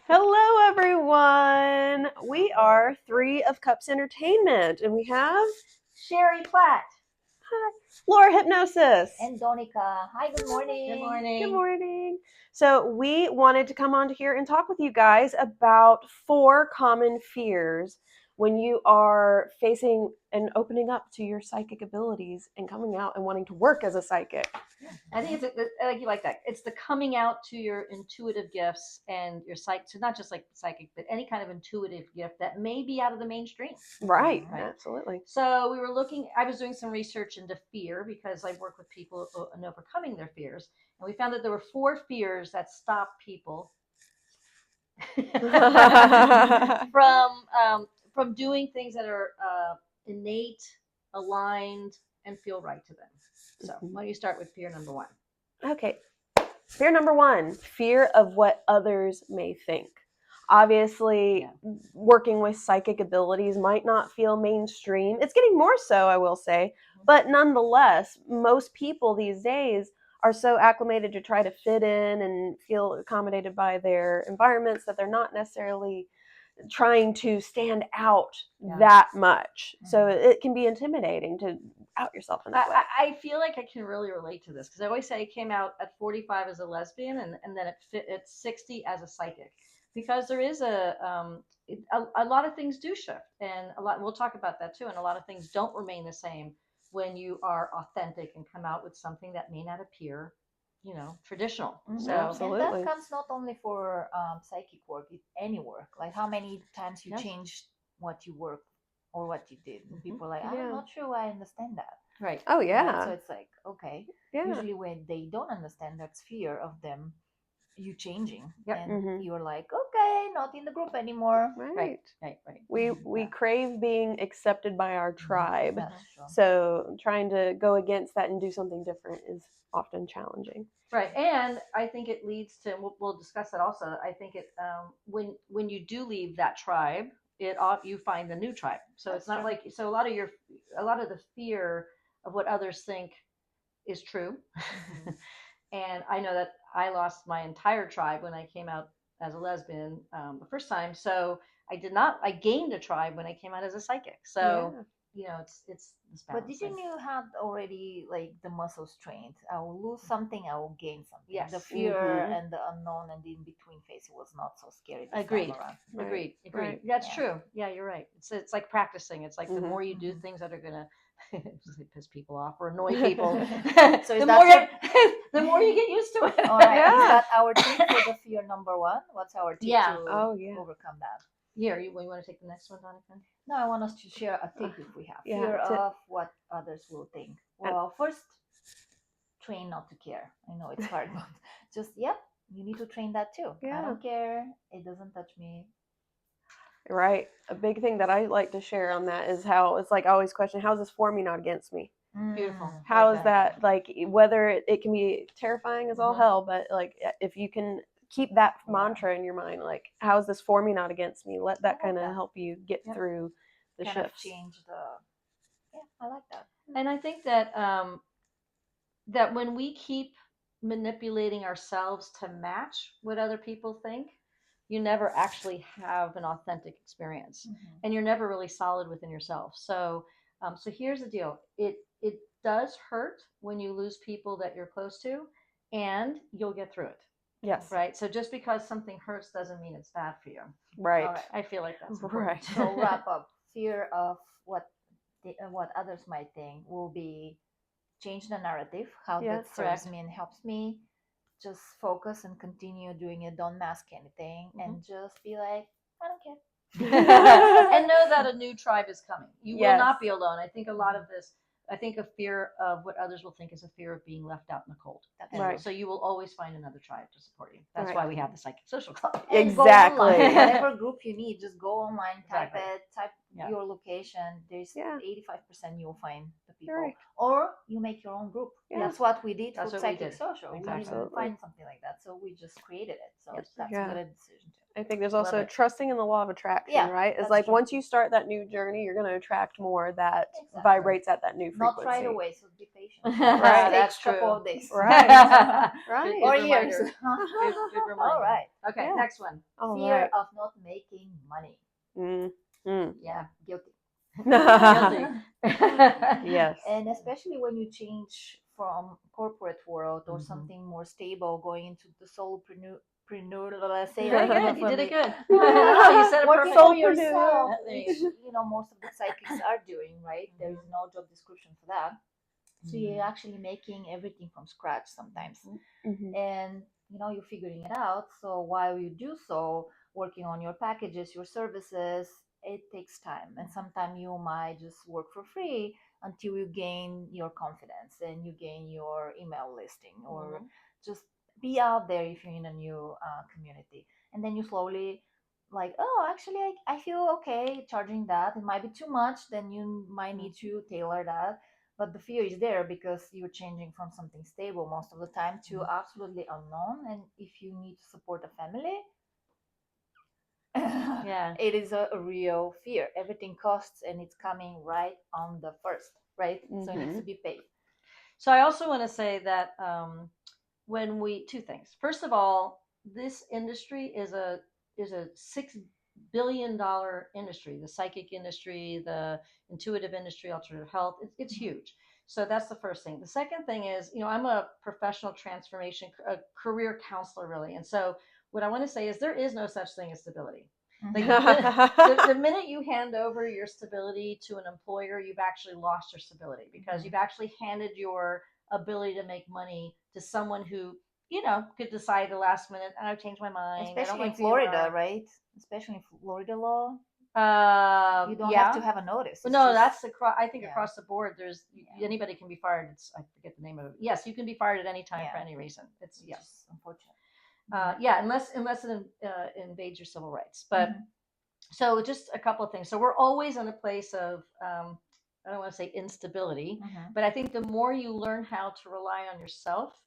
Hello, everyone. We are Three of Cups Entertainment, and we have Sherry Platt. Laura Hypnosis. And Donica. Hi, good morning. Good morning. Good morning. So, we wanted to come on here and talk with you guys about 4 common fears when you are facing and opening up to your psychic abilities and coming out and wanting to work as a psychic. I think you like that. It's the coming out to your intuitive gifts and your psych. So not just like psychic, but any kind of intuitive gift that may be out of the mainstream. Right. Right. Absolutely. So we were looking. I was doing some research into fear because I work with people in overcoming their fears, and we found that there were 4 fears that stop people from doing things that are innate, aligned, and feel right to them. So why don't you start with fear number 1? Okay. Fear number 1, fear of what others may think. Obviously, working with psychic abilities might not feel mainstream. It's getting more so, I will say. But nonetheless, most people these days are so acclimated to try to fit in and feel accommodated by their environments that they're not necessarily trying to stand out that much. So it can be intimidating to out yourself in that way. I feel like I can really relate to this because I always say I came out at 45 as a lesbian and then at 60 as a psychic, because there is a lot of things do shift, and we'll talk about that too, and a lot of things don't remain the same when you are authentic and come out with something that may not appear traditional. So Absolutely. And that comes not only for psychic work, it's any work. Like how many times you changed what you work or what you did. And people are like, I'm not sure I understand that. Right. Oh, yeah. Right? So it's like, okay. Yeah. Usually when they don't understand, that's fear of them, you changing. Yep. And you're like, okay, not in the group anymore. Right. Right. We crave being accepted by our tribe. That's true. So trying to go against that and do something different is often challenging. Right, and I think it leads to. We'll discuss that also. I think it when you do leave that tribe, you find the new tribe. So it's not like a lot of the fear of what others think is true. And I know that I lost my entire tribe when I came out as a lesbian the first time. So I did not. I gained a tribe when I came out as a psychic. So it's this But balance didn't thing. you have already like the muscles trained? I will lose something, I will gain something. Yes. The fear and the unknown and the in between phase was not so scary this Agreed. time around. Agreed. Right. That's true. Yeah, you're right. It's like practicing. It's like the more you do things that are gonna piss people off or annoy people, So the more you get used to it. All right. Is that our tip for the fear number 1? What's our tip to overcome that? Here, you want to take the next one, Donica? No, I want us to share a tip if we have. Yeah, Fear of what others will think. Well, first, train not to care. I know it's hard, but just, you need to train that too. I don't care. It doesn't touch me. Right. A big thing that I like to share on that is how it's like I always question, how is this for me, not against me? Beautiful. How is that, like, whether it can be terrifying as all hell, but like if you can keep that mantra in your mind, like, how is this for me, not against me? Let that kind of help you get through the kind shifts. Of change I like that. And I think that that when we keep manipulating ourselves to match what other people think, you never actually have an authentic experience, and you're never really solid within yourself. So here's the deal: it does hurt when you lose people that you're close to, and you'll get through it. Yes. Right. So just because something hurts doesn't mean it's bad for you. Right. All right. I feel like that's important. Right. So wrap up. Fear of what others might think will be change the narrative, how that serves me and helps me. Just focus and continue doing it. Don't mask anything and just be like, I don't care. And know that a new tribe is coming. You will not be alone. I think a lot of this, I think a fear of what others will think is a fear of being left out in the cold. Right. So you will always find another tribe to support you. That's why we have the Psychic Social Club. Exactly. Whatever group you need, just go online, type your location. There's 85% you'll find the people. Right. Or you make your own group. That's what we did for Psychic Social. We didn't find something like that. So we just created it. So that's a good decision too. I think there's also trusting in the law of attraction, right? It's like once you start that new journey, you're going to attract more that vibrates at that new frequency. Not right away, so be patient. Right, that's true. Couple of days. Right. Right. Or years. Good reminder. All right. Okay. next one. All Fear right. of not making money. Yeah, guilty. Guilty. Yes. And especially when you change from corporate world or Mhm. something more stable, going into the solopreneur. Let's say You did that good. You did it good. Well, You said it working perfect. for Solopreneur. yourself, There you which most of the psychics are doing, right? There is Mhm. no job description for that, so you're actually making everything from scratch sometimes, Mhm. and you're figuring it out. So while you do so, working on your packages, your services, it takes time, and sometimes you might just work for free until you gain your confidence and you gain your email listing, or Mhm. just be out there if you're in a new community, and then you slowly like, oh, actually I feel okay charging that. It might be too much, then you might need to tailor that. But the fear is there because you're changing from something stable most of the time to absolutely unknown. And if you need to support a family, Yeah. it is a real fear. Everything costs and it's coming right on the first, right? So it needs to be paid. So I also want to say that when we two things. First of all, this industry is a $6 billion industry. The psychic industry, the intuitive industry, alternative health. It's huge. So that's the first thing. The second thing is, I'm a professional transformation, a career counselor, really. And so what I want to say is there is no such thing as stability. Like the minute you hand over your stability to an employer, you've actually lost your stability because you've actually handed your ability to make money to someone who could decide the last minute. I've changed my mind. I don't Especially in like Florida, VR. right? Especially in Florida law, you don't Yeah. have to have a notice. Well, It's no, just, that's I think yeah. across the board, there's Yeah. anybody can be fired. I forget the name of it. Yes, you can be fired at any time for Yeah. any reason. It's It's yes. just unfortunate. Yeah, unless it invades your civil rights. But Mhm. so just a couple of things. So we're always in a place of I don't want to say instability, Mhm. but I think the more you learn how to rely on yourself,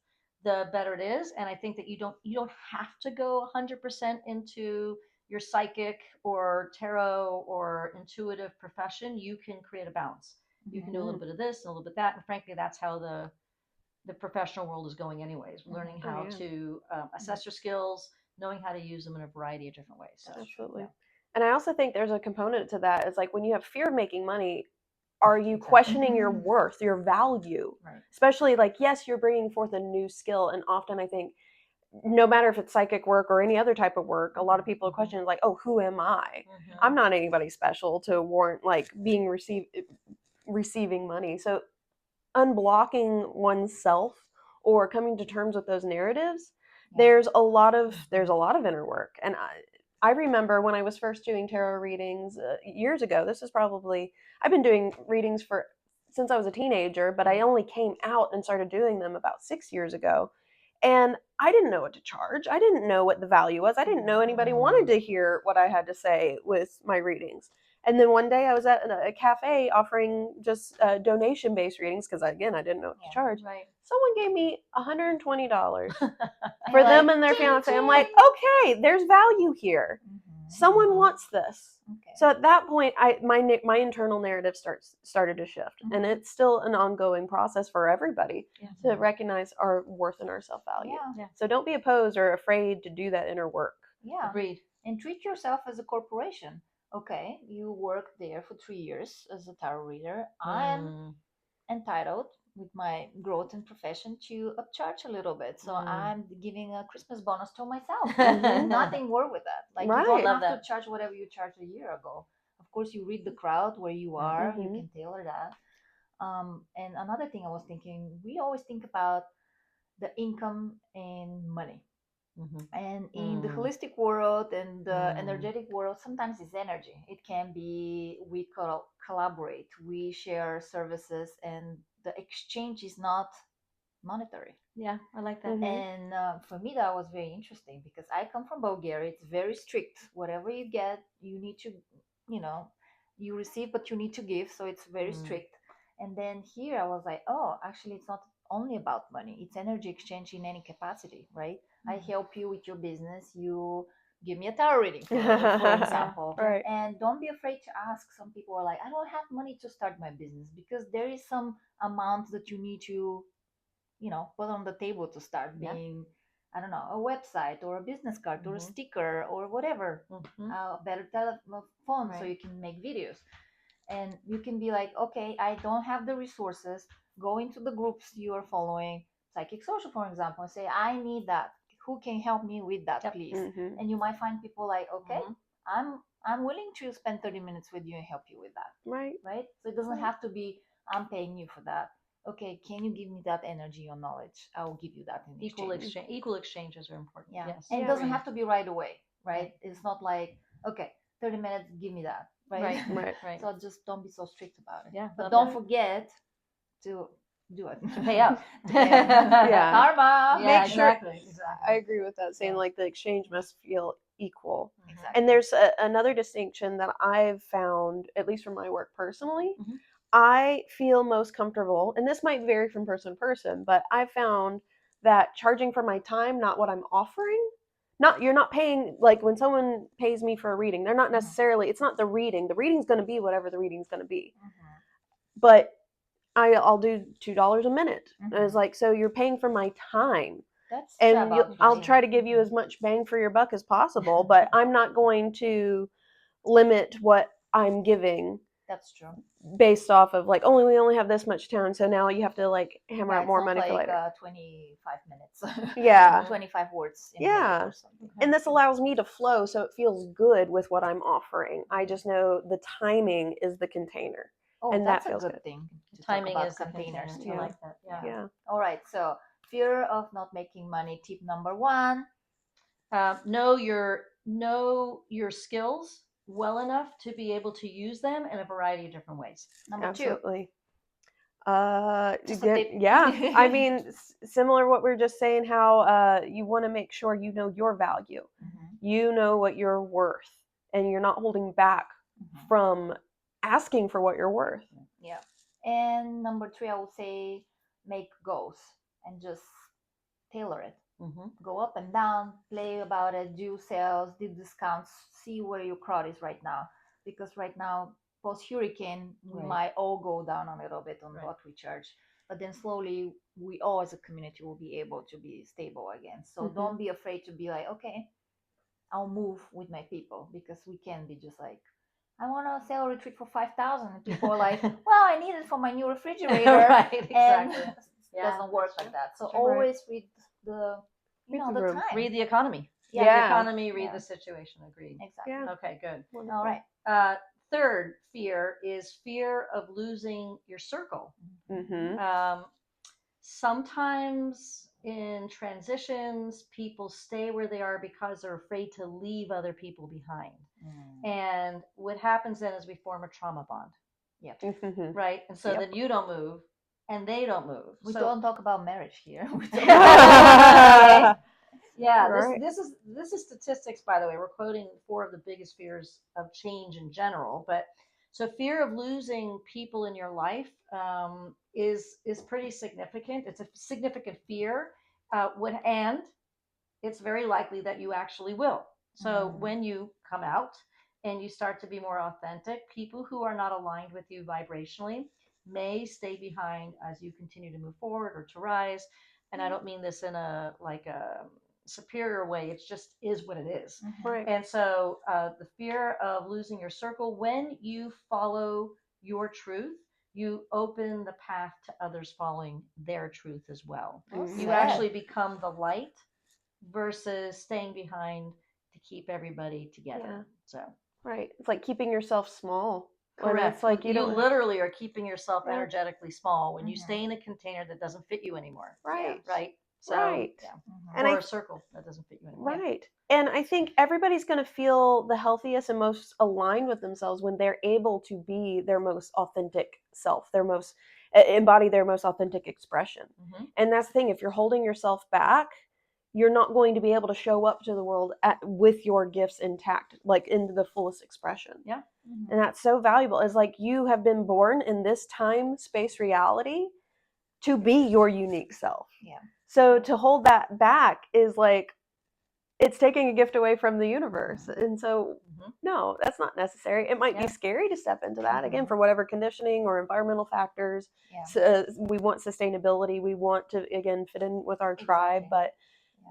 the better it is. And I think that you don't have to go 100% into your psychic or tarot or intuitive profession. You can create a balance. You can do a little bit of this and a little bit of that, and frankly, that's how the professional world is going anyways, learning how to assess your skills, knowing how to use them in a variety of different ways. So, Absolutely. yeah. And I also think there's a component to that. It's like when you have fear of making money, are you questioning your worth, your value? Right. Especially like, yes, you're bringing forth a new skill. And often I think no matter if it's psychic work or any other type of work, a lot of people question like, oh, who am I? I'm not anybody special to warrant like being receiving money. So unblocking oneself or coming to terms with those narratives, there's a lot of inner work. And I remember when I was first doing tarot readings years ago. This is probably I've been doing readings for since I was a teenager, but I only came out and started doing them about 6 years ago. And I didn't know what to charge. I didn't know what the value was. I didn't know anybody wanted to hear what I had to say with my readings. And then one day I was at a cafe offering just donation-based readings because, again, I didn't know what to charge. Right. Someone gave me $120 And for you're them like, and their "Ching, fiance. I'm like, ching." okay, there's value here. Someone wants this. Okay. So at that point, my internal narrative started to shift, and it's still an ongoing process for everybody to recognize our worth and our self value. Yeah. So don't be opposed or afraid to do that inner work. Yeah. Agreed. And treat yourself as a corporation. Okay, you worked there for 3 years as a tarot reader. I am entitled with my growth in profession to upcharge a little bit. So I'm giving a Christmas bonus to myself. Nothing wrong with that. Like you don't Right. have to charge whatever you charged a year ago. Of course, you read the crowd where you are. You can tailor that. And another thing I was thinking, we always think about the income and money. And in the holistic world and the energetic world, sometimes it's energy. It can be we collaborate, we share services, and the exchange is not monetary. Yeah, I like that. And for me, that was very interesting because I come from Bulgaria. It's very strict. Whatever you get, you need to, you receive, but you need to give. So it's very strict. And then here I was like, oh, actually, it's not only about money. It's energy exchange in any capacity, right? I help you with your business. You give me a tarot reading, for example. Right. And don't be afraid to ask. Some people are like, I don't have money to start my business because there is some amount that you need to put on the table to start being I don't know, a website or a business card or a Mhm. sticker or whatever, Mhm. a better telephone so Right. you can make videos. And you can be like, okay, I don't have the resources. Go into the groups you are following, Psychic Social, for example, and say, I need that. Who can help me with that, Yep. please? Mhm. And you might find people like, okay, Mhm. I'm willing to spend 30 minutes with you and help you with that, Right. right? So it doesn't Right. have to be, I'm paying you for that. Okay, can you give me that energy or knowledge? I will give you that in exchange. Equal exchanges are important. Yeah. Yes. And it Yeah. doesn't have to be right away, right? It's not like, okay, 30 minutes, give me that, right? Right. Right. Right. So just don't be so strict about it. Yeah, But love don't that. forget to do it. To pay up. To pay up. Yeah. Karma. Yeah, Make sure- exactly. I agree with that, saying Yeah. like the exchange must feel equal. Exactly. And there's another distinction that I've found, at least from my work personally. Mhm. I feel most comfortable, and this might vary from person to person, but I found that charging for my time, not what I'm offering. Not you're not paying, like when someone pays me for a reading, they're not necessarily, it's not the reading. The reading's going to be whatever the reading's going to be. Mhm. But I'll do $2 a minute. And Mhm. it's like, so you're paying for my time. That's And about I'll right. try to give you as much bang for your buck as possible, but I'm not going to limit what I'm giving That's true. based off of like, we only have this much time, so now you have to like hammer Yeah, out it's more not money like, for later. 25 minutes. Yeah. 25 words in a Yeah. minute or something. And this allows me to flow, so it feels good with what I'm offering. I just know the timing is the container. Oh, and that's that a feels good good. thing to talk Timing about is the containers container. too. I Yeah. like that. Yeah. Yeah. All right, so fear of not making money. Tip number 1. Know your skills well enough to be able to use them in a variety of different ways. Number 2. Absolutely. Just a tip. Yeah. I mean, similar what we were just saying, how you want to make sure you know your value. Mhm, You know what you're worth, and you're not holding back mhm. from asking for what you're worth. Yeah. And number 3, I would say make goals and just tailor it. Mm-hmm. Go up and down, play about it, do sales, do discounts, see where your crowd is right now. Because right now, post hurricane, we Right. might all go down a little bit on Right. what we charge. But then slowly, we all as a community will be able to be stable again. So Mhm. don't be afraid to be like, okay, I'll move with my people, because we can be just like, I want to sell a retreat for 5,000, and people are like, well, I need it for my new refrigerator. Right, And exactly. it Yeah, doesn't work that's like that. So Right. always read the Read you know the the room. time. Read the economy. Yeah. Read the Yeah. economy. Read Yeah. the situation. Agreed. Exactly. Yeah. Okay, good. Wonderful. All right. Third fear is fear of losing your circle. Mm-hmm. Sometimes in transitions, people stay where they are because they're afraid to leave other people behind. Mm. And what happens then is we form a trauma bond, Yep. Mm-hmm. right? And so Yep. then you don't move and they don't move. We So- don't talk about marriage here. We talk Yeah. Yeah, Right. this is statistics, by the way. We're quoting 4 of the biggest fears of change in general, but so fear of losing people in your life is pretty significant. It's a significant fear. And it's very likely that you actually will. So Mhm. when you come out and you start to be more authentic, people who are not aligned with you vibrationally may stay behind as you continue to move forward or to rise. And I don't mean this in a superior way. It just is what it is. Mhm. Right. And so the fear of losing your circle, when you follow your truth, you open the path to others following their truth as well. Well Mhm. You said. actually become the light versus staying behind to keep everybody together. Yeah. So Right. It's like keeping yourself small. When correct. It's like you don't. literally are keeping yourself Yeah. energetically small when you Mhm. stay in a container that doesn't fit you anymore. Right. Right. So Right. yeah. Mhm. And Or I a circle that doesn't fit you anymore. Right. And I think everybody's going to feel the healthiest and most aligned with themselves when they're able to be their most authentic self, their most embody their most authentic expression. Mhm. And that's the thing, if you're holding yourself back, you're not going to be able to show up to the world with your gifts intact, like into the fullest expression. Yeah. Mhm. And that's so valuable. It's like you have been born in this time, space, reality to be your unique self. Yeah. So to hold that back is like, it's taking a gift away from the universe. And so, Mhm. no, that's not necessary. It might Yeah. be scary to step into that, again, Mhm. for whatever conditioning or environmental factors. Yeah. So, we want sustainability. We want to, again, fit in with our tribe. Exactly. But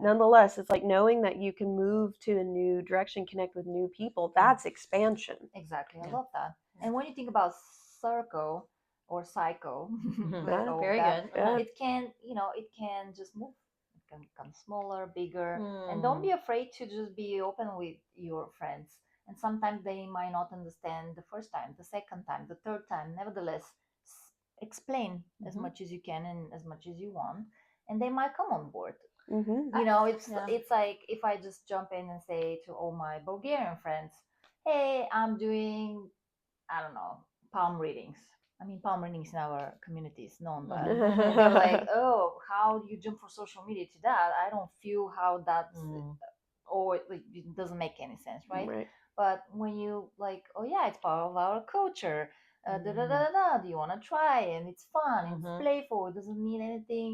nonetheless, it's like knowing that you can move to a new direction, connect with new people. That's expansion. Exactly. I Yeah. love that. And when you think about circle or cycle, Mhm. let go of Very that, good. Yeah. it can, it can just move. It can become smaller, bigger. And Mm. don't be afraid to just be open with your friends. And sometimes they might not understand the first time, the second time, the third time. Nevertheless, explain as Mhm. much as you can and as much as you want, and they might come on board. Mm-hmm. It's Yeah. it's like if I just jump in and say to all my Bulgarian friends, "Hey, I'm doing, I don't know, palm readings." I mean, palm readings in our community is known, but Mhm. they're like, "Oh, how do you jump from social media to that? I don't feel how that's, Mm. or it doesn't make any sense, right?" Right. But when you like, "Oh yeah, it's part of our culture. Da da Mhm. da da. Do you want to try?" And it's fun. Mhm. It's playful. It doesn't mean anything.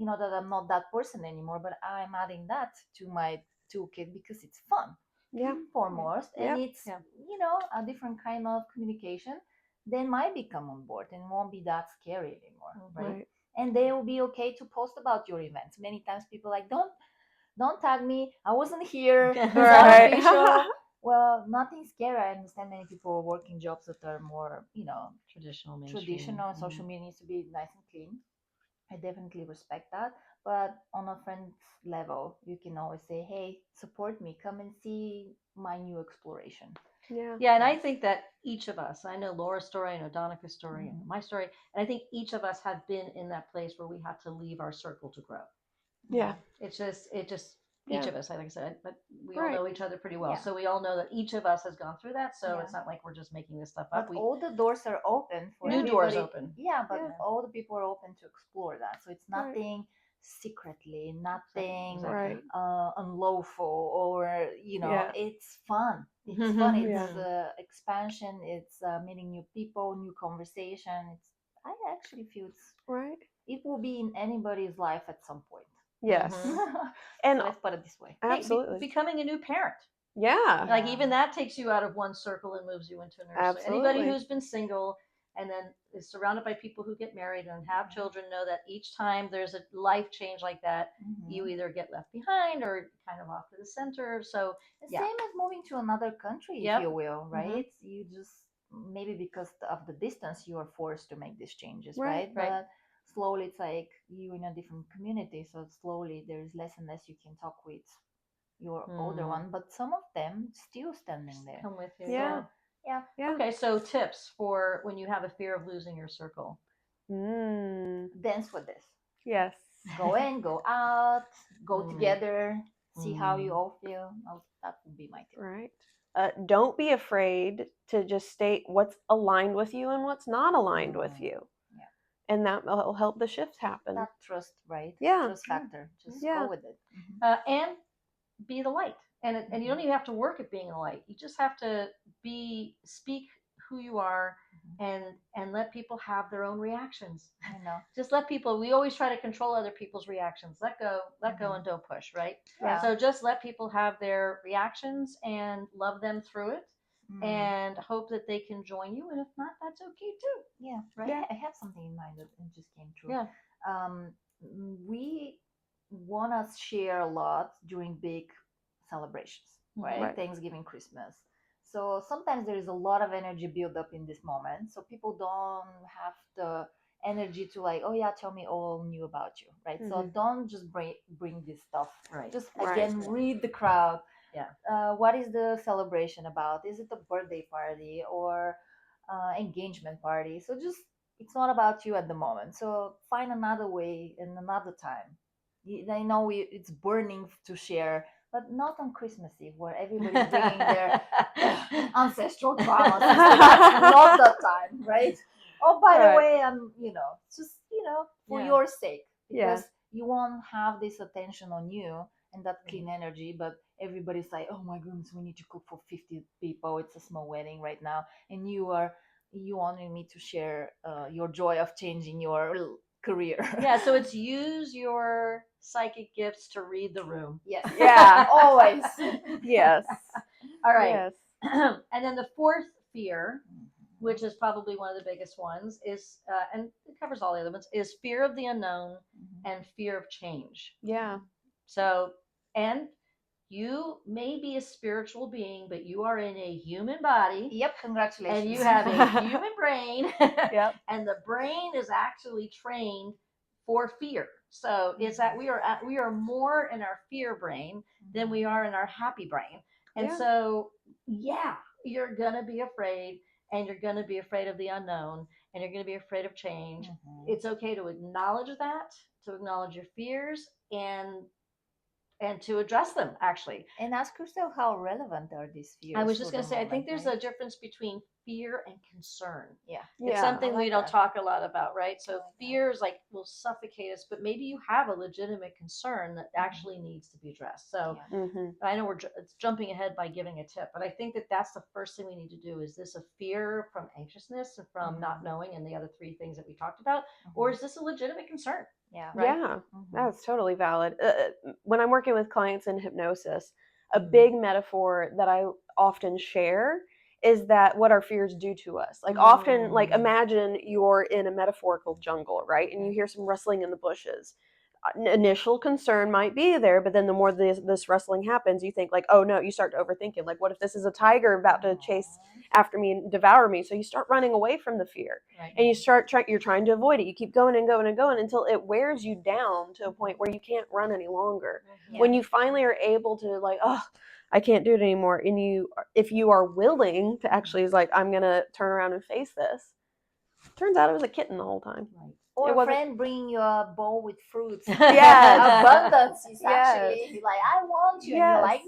That I'm not that person anymore, but I'm adding that to my toolkit because it's fun, Yeah. foremost, and Yep. it's Yeah. a different kind of communication. They might become on board and won't be that scary anymore, right? Right. And they will be okay to post about your events. Many times people like, don't tag me, I wasn't here, it's not Right. official. Well, nothing scary. I understand many people working jobs that are more Traditional mainstream. traditional. Social media needs to be nice and clean. I definitely respect that. But on a friend's level, you can always say, "Hey, support me. Come and see my new exploration." Yeah. Yeah, and I think that each of us, I know Laura's story, I know Donica's story, I know Mhm. my story, and I think each of us have been in that place where we had to leave our circle to grow. Yeah. It just Yeah. each of us, like I said, but we all Right. know each other pretty well, Yeah. so we all know that each of us has gone through that. So Yeah. it's not like we're just making this stuff But up. We all the doors are open for new doors everybody. open. Yeah, but Yeah. all the people are open to explore that. So it's Right. nothing secretly, nothing Exactly. Right. unlawful, or Yeah. it's fun. It's Mhm. fun. Yeah. It's expansion. It's meeting new people, new conversation. I actually feel Right. it will be in anybody's life at some point. Yes. Mhm. And So let's put it this way. Hey, absolutely. becoming a new parent. Yeah. Like Yeah. even that takes you out of one circle and moves you into another. So anybody Absolutely. who's been single and then is surrounded by people who get married and have children know that each time there's a life change like that, you Mhm. either get left behind or kind of off to the center. So The yeah. same as moving to another country, if Yep. you will, Mhm. right? You just maybe because of the distance, you are forced to make these changes, Right. right? Right. But slowly, it's like you in a different community, so slowly there's less and less you can talk with your older Mm. one, but some of them still standing there. Come with you. Yeah. Yeah. Yeah. Okay, so tips for when you have a fear of losing your circle. Dance with this. Yes. Go in, go out, go Mm. together, see how you Mm. all feel. That would be my tip. Right. Don't be afraid to just state what's aligned with you and what's not aligned with Mm. you. Yeah. And that will help the shift happen. That trust, right? Yeah. Trust factor. Just Yeah. go with it. And be the light. And you don't even have to work at being a light. You just have to speak who you are and let people have their own reactions. I know. Just let people. We always try to control other people's reactions. Let go, and don't push. Right. Yeah. So just let people have their reactions and love them through it, Mm. and hope that they can join you. And if not, that's okay too. Yeah. Right. Yeah. I have something in mind that just came true. Yeah. We want to share a lot during big celebrations, right? Right. Thanksgiving, Christmas. So sometimes there is a lot of energy build up in this moment. So people don't have the energy to like, oh yeah, tell me all new about you, right? So Mhm. don't just bring this stuff. Right. Just Right. again read the crowd. Yeah. What is the celebration about? Is it a birthday party or engagement party? So just it's not about you at the moment. So find another way and another time. I know it's burning to share, but not on Christmas Eve where everybody's bringing their ancestral traumas. That's not the time, right? Oh, by the Right. way, just for Yeah. your sake, Yeah. because you won't have this attention on you and that clean energy, but everybody's like, oh my goodness, we need to cook for 50 people. It's a small wedding right now, and you wanted me to share your joy of changing your career. Yeah. So it's use your psychic gifts to read the room. Yes. Yeah. Always. Yes. All right. Yes. And then the fourth fear, which is probably one of the biggest ones, is and it covers all the other ones, is fear of the unknown and fear of change. Yeah. So, and you may be a spiritual being, but you are in a human body. Yep, congratulations. And you have a human brain. Yep. And the brain is actually trained for fear. So it's that we are more in our fear brain than we are in our happy brain. And Yeah. so, yeah, you're gonna be afraid, and you're gonna be afraid of the unknown, and you're gonna be afraid of change. It's okay to acknowledge that, to acknowledge your fears, and to address them, actually. And ask yourself, how relevant are these fears? I was just for going the to say, I think moment, there's right? a difference between fear and concern. Yeah. It's Yeah. something I we like don't that. talk a lot about, right? So I like that. fear is like will suffocate us, but maybe you have a legitimate concern that actually needs to be addressed. So Yeah. I know it's jumping ahead by giving a tip, but I think that that's the first thing we need to do. Is this a fear from anxiousness and from not knowing and the other three things that we talked about? Or is this a legitimate concern? Yeah. Right? Yeah, Mhm. that's totally valid. When I'm working with clients in hypnosis, a big metaphor that I often share is that what our fears do to us. Like often, like imagine you're in a metaphorical jungle, right? And you hear some rustling in the bushes. Initial concern might be there, but then the more this rustling happens, you think like, oh no, you start to overthink it. Like, what if this is a tiger about to chase after me and devour me? So you start running away from the fear. Right. And you're trying to avoid it. You keep going and going and going until it wears you down to a point where you can't run any longer. Yeah. When you finally are able to like, oh, I can't do it anymore, and if you are willing to actually is like, I'm gonna turn around and face this. Turns out it was a kitten the whole time. Right. Or It a wasn't- friend bringing you a bowl with fruits. Yes. Abundance is Yes. actually like, I want you. Yes. And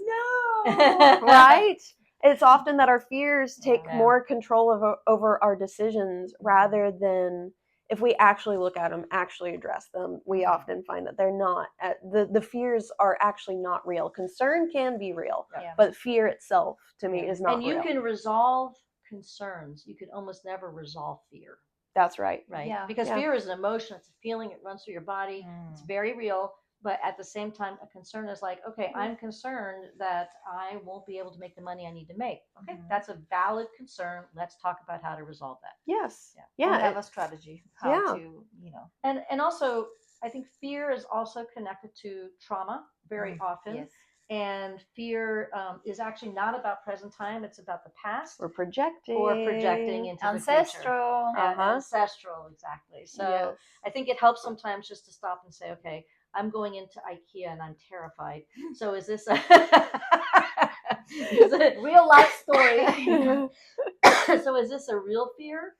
you're like, no. Right? It's often that our fears take Yeah. more control over our decisions rather than if we actually look at them, actually address them. We often find that they're not. The fears are actually not real. Concern can be real, Yeah. but fear itself to me is not And you real. can resolve concerns. You can almost never resolve fear. That's right. Right? Yeah. Because Yeah. fear is an emotion, it's a feeling, it runs through your body, it's very real. But at the same time, a concern is like, okay, I'm concerned that I won't be able to make the money I need to make. Okay, that's a valid concern. Let's talk about how to resolve that. Yes. Yeah. Yeah. And have a strategy how Yeah. to, And also, I think fear is also connected to trauma very often. Yes. And fear is actually not about present time; it's about the past. We're projecting. Or projecting into Ancestral. the future. Ancestral, exactly. So Yes. I think it helps sometimes just to stop and say, okay, I'm going into IKEA and I'm terrified. So is this Real life story. so is this a real fear?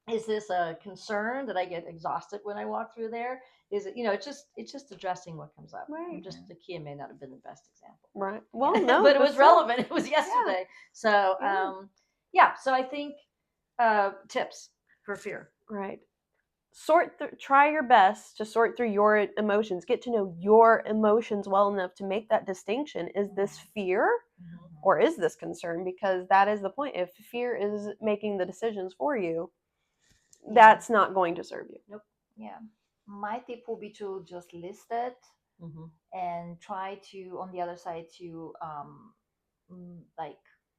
Is this a concern that I get exhausted when I walk through there? Is it, it's just addressing what comes up. Right. Just IKEA may not have been the best example. Right. Well, no, but it was still- relevant. It was yesterday. So, Yeah. so I think tips for fear. Right. Try your best to sort through your emotions. Get to know your emotions well enough to make that distinction. Is this fear or is this concern? Because that is the point. If fear is making the decisions for you, that's not going to serve you. Nope. Yeah. My tip will be to just list it and try to, on the other side, to like,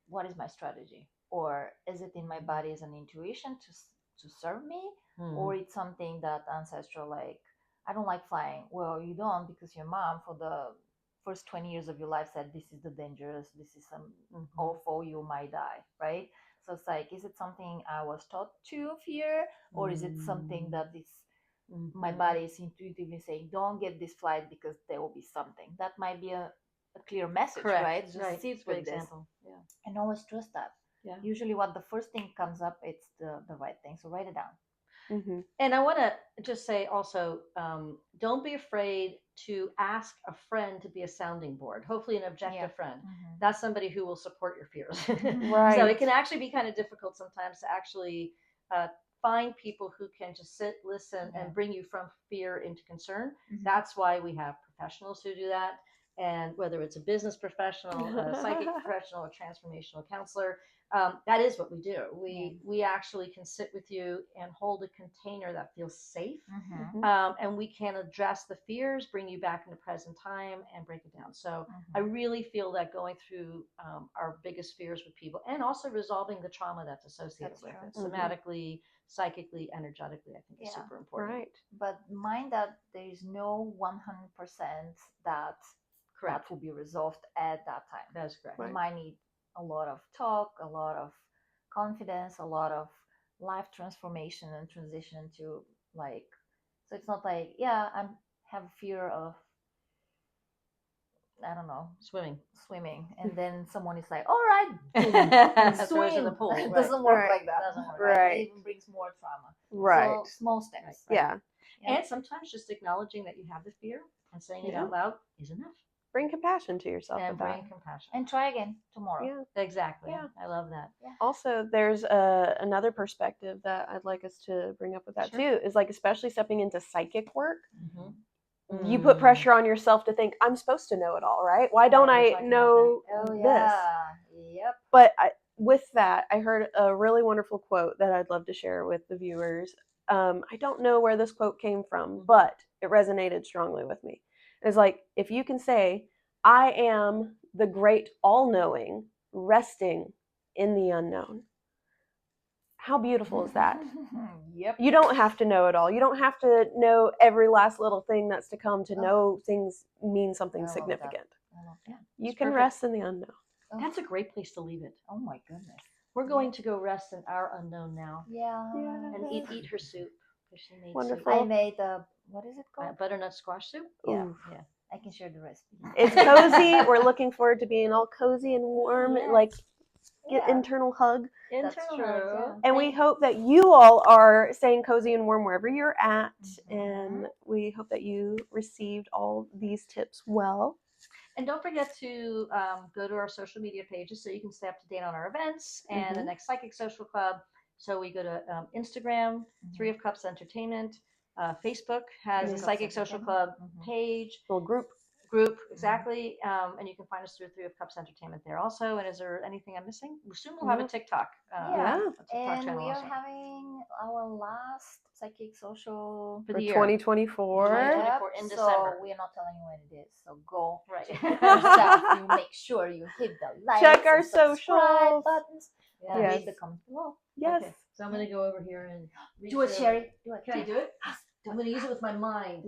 what is my strategy? Or is it in my body as an intuition to serve me? Or it's something that ancestral, like, I don't like flying. Well, you don't, because your mom for the first 20 years of your life said this is the dangerous, this is some awful, you might die, right? So it's like, is it something I was taught to fear, or is it something that is my body is intuitively saying, don't get this flight because there will be something? That might be a clear message. Correct. Right? Just Right. sit Good with this example. Yeah. and always trust that. Yeah. Usually what the first thing comes up, it's the right thing. So write it down. And I want to just say also, don't be afraid to ask a friend to be a sounding board, hopefully an objective friend. That's somebody who will support your fears. Right. So it can actually be kind of difficult sometimes to actually find people who can just sit, listen, and bring you from fear into concern. That's why we have professionals who do that. and whether it's a business professional, a psychic professional, a transformational counselor, that is what we do. We actually can sit with you and hold a container that feels safe, and we can address the fears, bring you back into present time, and break it down. So I really feel that going through our biggest fears with people, and also resolving the trauma that's associated with it, somatically, psychically, energetically, I think is super important. Right. But mind that there is no 100% that Correct. that will be resolved at that time. That's correct. You might need a lot of talk, a lot of confidence, a lot of life transformation and transition to like. So it's not like, yeah, I have fear of, I don't know, Swimming, and then someone is like, all right, throw us in the swim. pool. It Right. doesn't work Right. like that. Doesn't work. Right. It even brings more trauma. Right. So small steps. Yeah. And sometimes just acknowledging that you have the fear and saying it Yeah. out loud is enough. Bring compassion to yourself And with that. bring compassion. And try again tomorrow. Yeah. Exactly. Yeah. I love that. Also, there's another perspective that I'd like us to bring up with that Sure. too, is like especially stepping into psychic work. Mm-hmm. You put pressure on yourself to think, I'm supposed to know it all, right? Why don't Right, we're I talking know Oh this? yeah. Yep. But with that, I heard a really wonderful quote that I'd love to share with the viewers. I don't know where this quote came from, but it resonated strongly with me. It's like, if you can say, I am the great all-knowing, resting in the unknown. How beautiful is that? Yep. You don't have to know it all. You don't have to know every last little thing that's to come to know things mean something I love that. significant. I love that. You It's can perfect. rest in the unknown. That's a great place to leave it. Oh my goodness. We're going to go rest in our unknown now Yeah. and eat her soup. 'Cause she made Wonderful. I made what is it soup. called? Butternut squash soup. Yeah. Ooh. Yeah. I can share the recipe. It's cozy. We're looking forward to being all cozy and warm, Yes. like get Yeah. internal hug. That's Internal true. hugs, yeah. And we hope that you all are staying cozy and warm wherever you're at. And we hope that you received all these tips well. And don't forget to go to our social media pages so you can stay up to date on our events and the next Psychic Social Club. So we go to Instagram, 3 of Cups Entertainment. Facebook has a Psychic Social Club page. Little group. Exactly. And you can find us through 3 of Cups Entertainment there also. And is there anything I'm missing? Soon we'll have a TikTok. Yeah. A TikTok And channel we are also. having our last Psychic Social For For the year. 2024. 2024 in So December. we are not telling you when it is. So go Right. yourself. You make sure you hit the like, Check our subscribe socials. buttons, and Yes. read the comments below. Yes. Okay. So I'm going to go over here and Do it, Sherry. Do it. Can I do it? I'm going to use it with my mind.